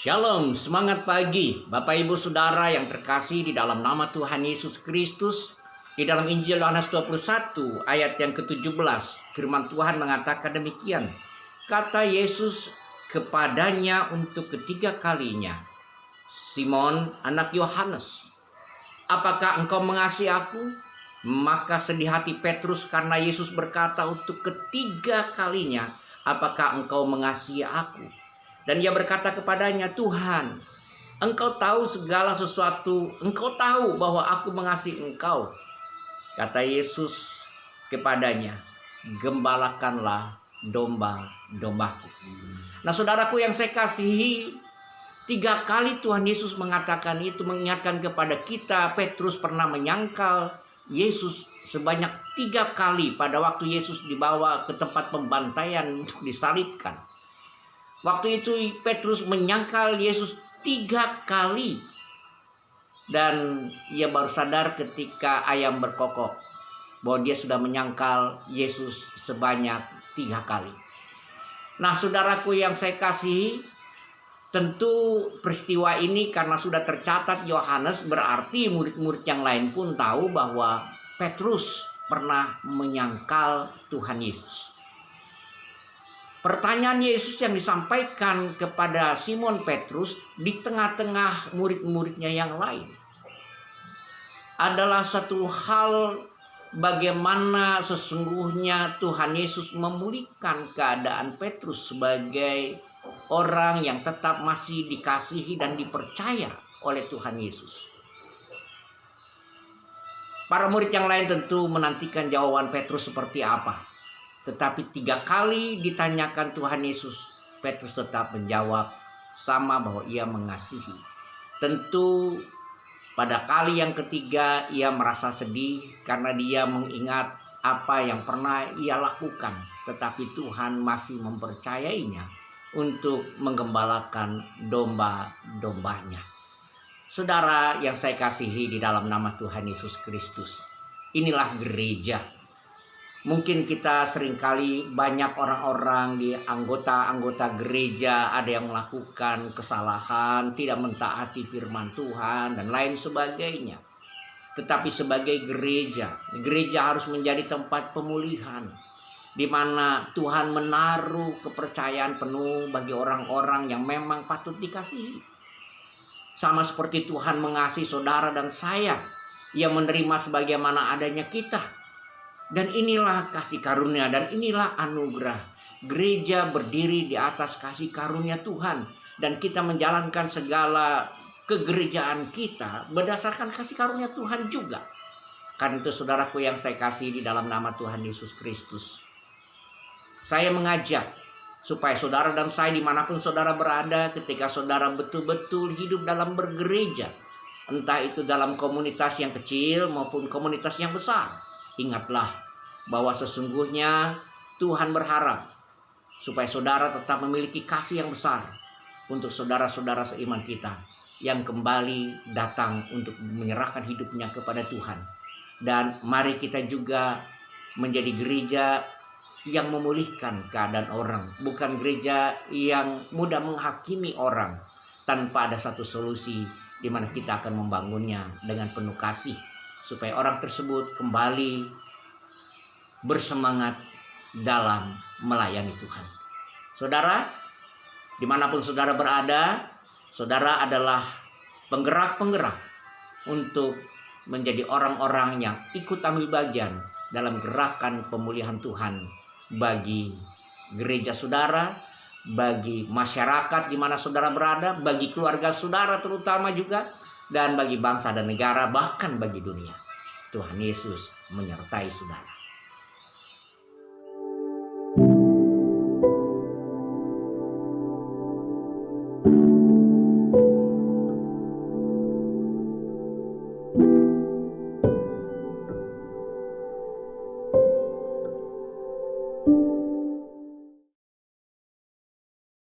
Shalom, semangat pagi Bapak Ibu Saudara yang terkasih di dalam nama Tuhan Yesus Kristus. Di dalam Injil Yohanes 21 ayat yang ke-17, firman Tuhan mengatakan demikian. Kata Yesus kepadanya untuk ketiga kalinya, Simon anak Yohanes, apakah engkau mengasihi aku? Maka sedih hati Petrus karena Yesus berkata untuk ketiga kalinya, apakah engkau mengasihi aku? Dan ia berkata kepadanya, Tuhan, engkau tahu segala sesuatu, engkau tahu bahwa aku mengasihi engkau. Kata Yesus kepadanya, gembalakanlah domba-dombaku. Nah saudaraku yang saya kasihi, 3 kali Tuhan Yesus mengatakan itu, mengingatkan kepada kita. Petrus pernah menyangkal Yesus sebanyak 3 kali pada waktu Yesus dibawa ke tempat pembantaian untuk disalibkan. Waktu itu Petrus menyangkal Yesus 3 kali. Dan ia baru sadar ketika ayam berkokok bahwa dia sudah menyangkal Yesus sebanyak 3 kali. Nah saudaraku yang saya kasihi, tentu peristiwa ini karena sudah tercatat Yohanes, berarti murid-murid yang lain pun tahu bahwa Petrus pernah menyangkal Tuhan Yesus. Pertanyaan Yesus yang disampaikan kepada Simon Petrus di tengah-tengah murid-muridnya yang lain adalah satu hal, bagaimana sesungguhnya Tuhan Yesus memulihkan keadaan Petrus sebagai orang yang tetap masih dikasihi dan dipercaya oleh Tuhan Yesus. Para murid yang lain tentu menantikan jawaban Petrus seperti apa. Tetapi 3 kali ditanyakan Tuhan Yesus, Petrus tetap menjawab sama bahwa ia mengasihi. Tentu pada kali yang ketiga ia merasa sedih karena dia mengingat apa yang pernah ia lakukan. Tetapi Tuhan masih mempercayainya untuk menggembalakan domba-dombanya. Saudara yang saya kasihi di dalam nama Tuhan Yesus Kristus, inilah gereja. Mungkin kita seringkali banyak orang-orang di anggota gereja ada yang melakukan kesalahan, tidak mentaati firman Tuhan dan lain sebagainya. Tetapi sebagai gereja harus menjadi tempat pemulihan, di mana Tuhan menaruh kepercayaan penuh bagi orang-orang yang memang patut dikasihi. Sama seperti Tuhan mengasihi saudara dan saya, Ia menerima sebagaimana adanya kita. Dan inilah kasih karunia dan inilah anugerah. Gereja berdiri di atas kasih karunia Tuhan. Dan kita menjalankan segala kegerejaan kita berdasarkan kasih karunia Tuhan juga. Karena itu saudaraku yang saya kasih di dalam nama Tuhan Yesus Kristus, saya mengajak supaya saudara dan saya dimanapun saudara berada, ketika saudara betul-betul hidup dalam bergereja, entah itu dalam komunitas yang kecil maupun komunitas yang besar, ingatlah bahwa sesungguhnya Tuhan berharap supaya saudara tetap memiliki kasih yang besar untuk saudara-saudara seiman kita yang kembali datang untuk menyerahkan hidupnya kepada Tuhan. Dan mari kita juga menjadi gereja yang memulihkan keadaan orang, bukan gereja yang mudah menghakimi orang tanpa ada satu solusi di mana kita akan membangunnya dengan penuh kasih supaya orang tersebut kembali bersemangat dalam melayani Tuhan. Saudara, dimanapun saudara berada, saudara adalah penggerak-penggerak untuk menjadi orang-orang yang ikut ambil bagian dalam gerakan pemulihan Tuhan bagi gereja saudara, bagi masyarakat di mana saudara berada, bagi keluarga saudara terutama juga, dan bagi bangsa dan negara, bahkan bagi dunia. Tuhan Yesus menyertai saudara.